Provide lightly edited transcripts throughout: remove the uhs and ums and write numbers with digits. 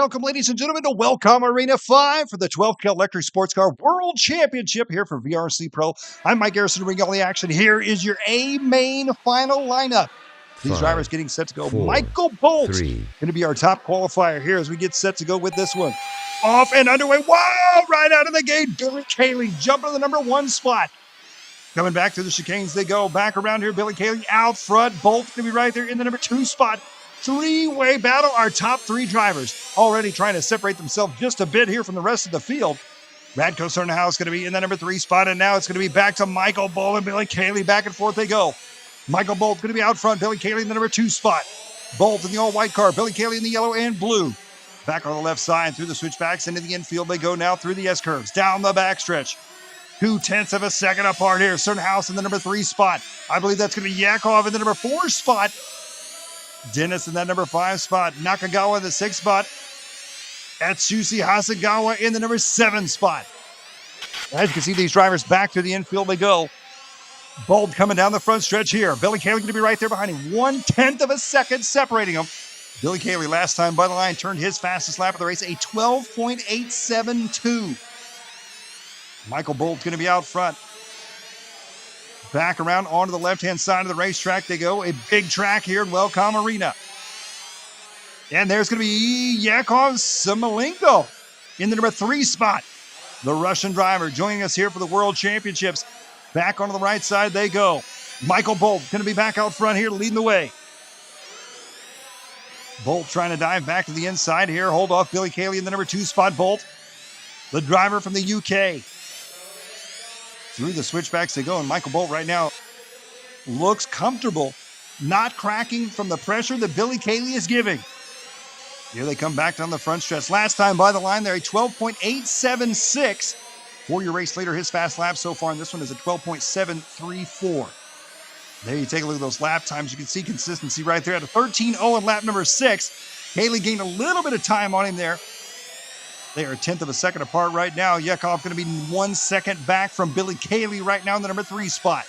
Welcome, ladies and gentlemen, to Welkom Arena 5 for the 12th Electric Sports Car World Championship here for VRC-Pro. I'm Mike Garrison, bringing all the action. Here is your A main final lineup. These drivers getting set to go. 4, Michael Bolt 3. going to be our top qualifier here as we get set to go with this one. Off and underway. Whoa! Right out of the gate. Billy Cayley jumping to the number 1 spot. Coming back to the chicanes they go. Back around here, Billy Cayley out front. Bolt's going to be right there in the number 2 spot. Three-way battle. Our top 3 drivers already trying to separate themselves just a bit here from the rest of the field. Radko Cernhouse going to be in the number 3 spot, and now it's going to be back to Michael Bolt and Billy Cayley. Back and forth they go. Michael Bolt going to be out front. Billy Cayley in the number 2 spot. Bolt in the all-white car. Billy Cayley in the yellow and blue. Back on the left side through the switchbacks into the infield. They go now through the S-curves. Down the backstretch. 0.2 of a second apart here. Cernhouse in the number 3 spot. I believe that's going to be Yakov in the number 4 spot. Dennis in that number 5 spot. Nakagawa in the 6th spot. Atsushi Hasegawa in the number 7 spot. As you can see, these drivers back to the infield they go. Bolt coming down the front stretch here. Billy Cayley going to be right there behind him. 1/10 of a second separating them. Billy Cayley last time by the line turned his fastest lap of the race, a 12.872. Michael Bolt going to be out front. Back around onto the left-hand side of the racetrack they go. A big track here in Welkom Arena. And there's going to be Yakov Simolenko in the number 3 spot. The Russian driver joining us here for the World Championships. Back onto the right side they go. Michael Bolt going to be back out front here leading the way. Bolt trying to dive back to the inside here. Hold off Billy Cayley in the number 2 spot. Bolt, the driver from the UK. Through the switchbacks they go, and Michael Bolt right now looks comfortable, not cracking from the pressure that Billy Cayley is giving. Here they come back down the front stretch. Last time by the line there, a 12.876. For your race leader, his fast lap so far, and this one is a 12.734. There you take a look at those lap times. You can see consistency right there at a 13.0 in lap number 6. Cayley gained a little bit of time on him there. They are 1/10 of a second apart right now. Yakov going to be 1 second back from Billy Cayley right now in the number 3 spot.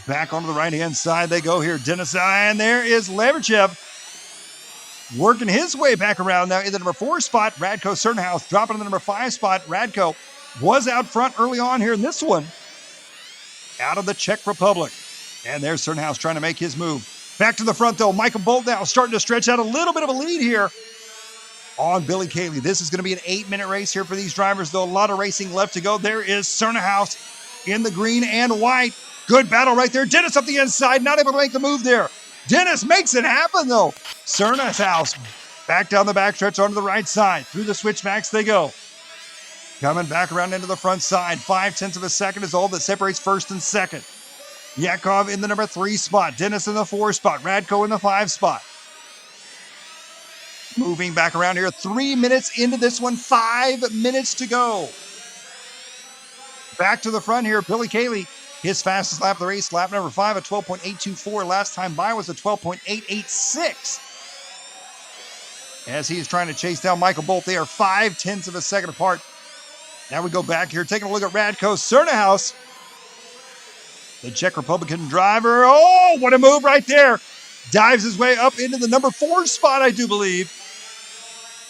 Back onto the right-hand side they go here. Dennis, and there is Leverchev working his way back around now in the number 4 spot. Radko Cernhouse dropping in the number 5 spot. Radko was out front early on here in this one. Out of the Czech Republic. And there's Cernhouse trying to make his move. Back to the front though. Michael Bolt now starting to stretch out a little bit of a lead here on Billy Cayley. This is going to be an 8-minute race here for these drivers, though. A lot of racing left to go. There is Cernhouse in the green and white. Good battle right there. Dennis up the inside, not able to make the move there. Dennis makes it happen, though. Cernhouse back down the backstretch onto the right side. Through the switchbacks they go. Coming back around into the front side. 0.5 of a second is all that separates first and second. Yakov in the number 3 spot. Dennis in the 4 spot. Radko in the 5 spot. Moving back around here, 3 minutes into this one, 5 minutes to go. Back to the front here, Billy Cayley, his fastest lap of the race, lap number 5 at 12.824. Last time by was a 12.886. As he is trying to chase down Michael Bolt, they are 0.5 of a second apart. Now we go back here, taking a look at Radko Cernhouse, the Czech Republican driver. Oh, what a move right there. Dives his way up into the number 4 spot, I do believe.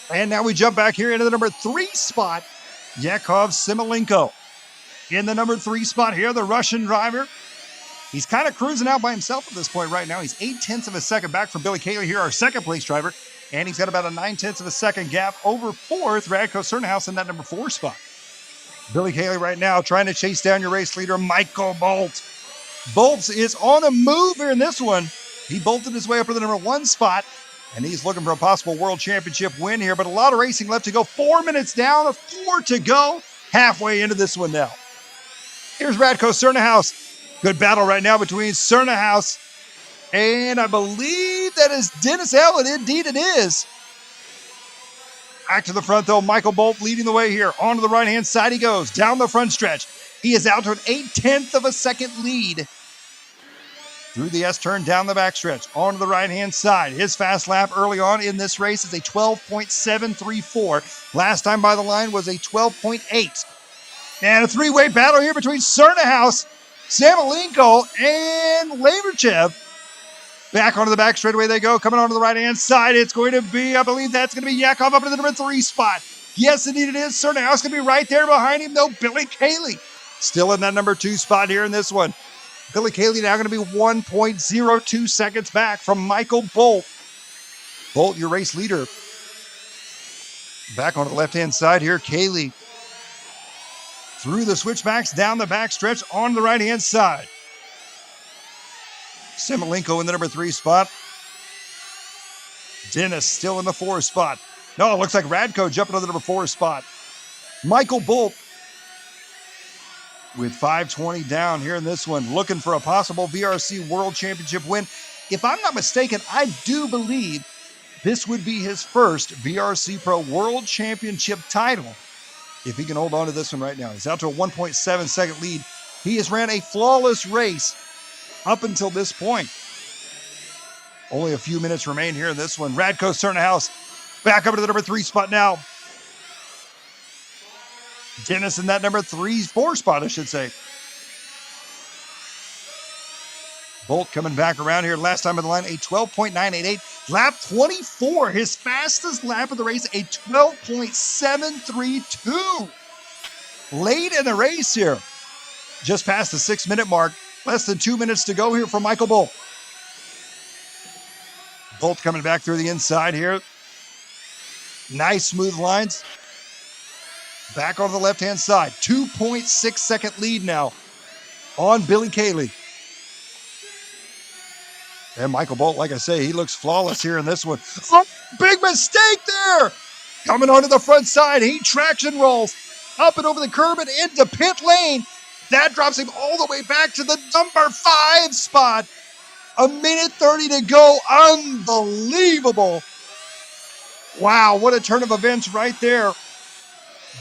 And now we jump back here into the number 3 spot. Yakov Simolenko in the number 3 spot here, the Russian driver. He's kind of cruising out by himself at this point right now. He's 0.8 of a second back from Billy Cayley here, our second place driver. And he's got about a 0.9 of a second gap over 4th, Radko Cernhouse in that number 4 spot. Billy Cayley right now trying to chase down your race leader, Michael Bolt. Bolt is on a move here in this one. He bolted his way up to the number 1 spot, and he's looking for a possible world championship win here, but a lot of racing left to go. 4 minutes down, 4 to go, halfway into this one now. Here's Radko Cernhouse. Good battle right now between Cernhouse and I believe that is Dennis Allen. Indeed it is. Back to the front though, Michael Bolt leading the way here. Onto the right-hand side he goes, down the front stretch. He is out to an 0.8 of a second lead. Through the S-turn, down the backstretch, onto the right-hand side. His fast lap early on in this race is a 12.734. Last time by the line was a 12.8. And a 3-way battle here between Cernhouse, Simolenko, and Leverchev. Back onto the back straightaway they go. Coming onto the right-hand side. It's going to be, I believe that's going to be Yakov up into the number 3 spot. Yes, indeed it is. Cernow's going to be right there behind him, though. Billy Cayley still in that number 2 spot here in this one. Billy Cayley now going to be 1.02 seconds back from Michael Bolt. Bolt, your race leader. Back onto the left-hand side here. Cayley through the switchbacks, down the back stretch, on the right-hand side. Simolenko in the number 3 spot. Dennis still in the 4 spot. No, it looks like Radko jumping to the number 4 spot. Michael Bolt with 5:20 down here in this one, looking for a possible VRC World Championship win. If I'm not mistaken, I do believe this would be his first VRC-Pro World Championship title. If he can hold on to this one right now. He's out to a 1.7 second lead. He has ran a flawless race up until this point. Only a few minutes remain here in this one. Radko Cernow's back up to the number 3 spot now. Dennis in that number 4 spot, I should say. Bolt coming back around here. Last time in the line, a 12.988. Lap 24, his fastest lap of the race, a 12.732. Late in the race here. Just past the 6-minute mark. Less than 2 minutes to go here for Michael Bolt. Bolt coming back through the inside here. Nice smooth lines. Back on the left-hand side. 2.6 second lead now on Billy Cayley. And Michael Bolt, like I say, he looks flawless here in this one. Oh, big mistake there. Coming onto the front side. He traction rolls up and over the curb and into pit lane. That drops him all the way back to the number 5 spot. A minute 30 to go. Unbelievable. Wow, what a turn of events right there.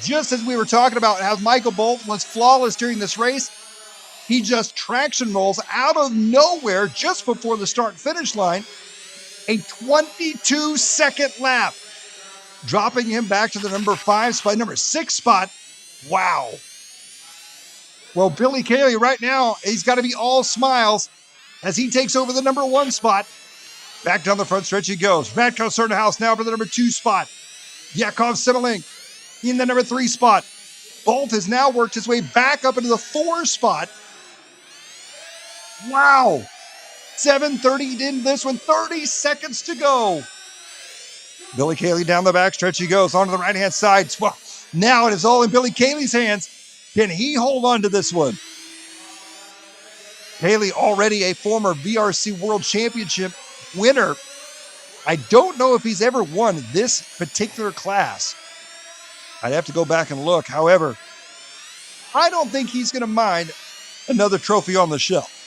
Just as we were talking about how Michael Bolt was flawless during this race, he just traction rolls out of nowhere just before the start-finish line. A 22-second lap, dropping him back to the number 5 spot, number 6 spot. Wow. Well, Billy Cayley right now, he's got to be all smiles as he takes over the number 1 spot. Back down the front stretch he goes. Radko Cernow's now for the number 2 spot. Yakov Simolenko in the number 3 spot. Bolt has now worked his way back up into the 4 spot. Wow. 7:30 in this one, 30 seconds to go. Billy Cayley down the back stretch he goes, onto the right-hand side. Well, now it is all in Billy Cayley's hands. Can he hold on to this one? Cayley, already a former VRC World Championship winner. I don't know if he's ever won this particular class. I'd have to go back and look. However, I don't think he's going to mind another trophy on the shelf.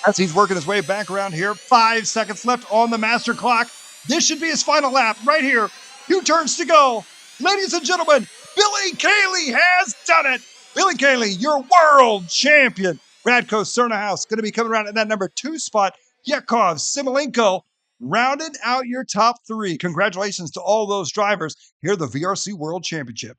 As he's working his way back around here, 5 seconds left on the master clock. This should be his final lap right here. 2 turns to go. Ladies and gentlemen, Billy Cayley has done it. Billy Cayley, your world champion. Radko Cernow's going to be coming around in that number 2 spot. Yakov Simolenko rounded out your top 3. Congratulations to all those drivers here at the VRC World Championship.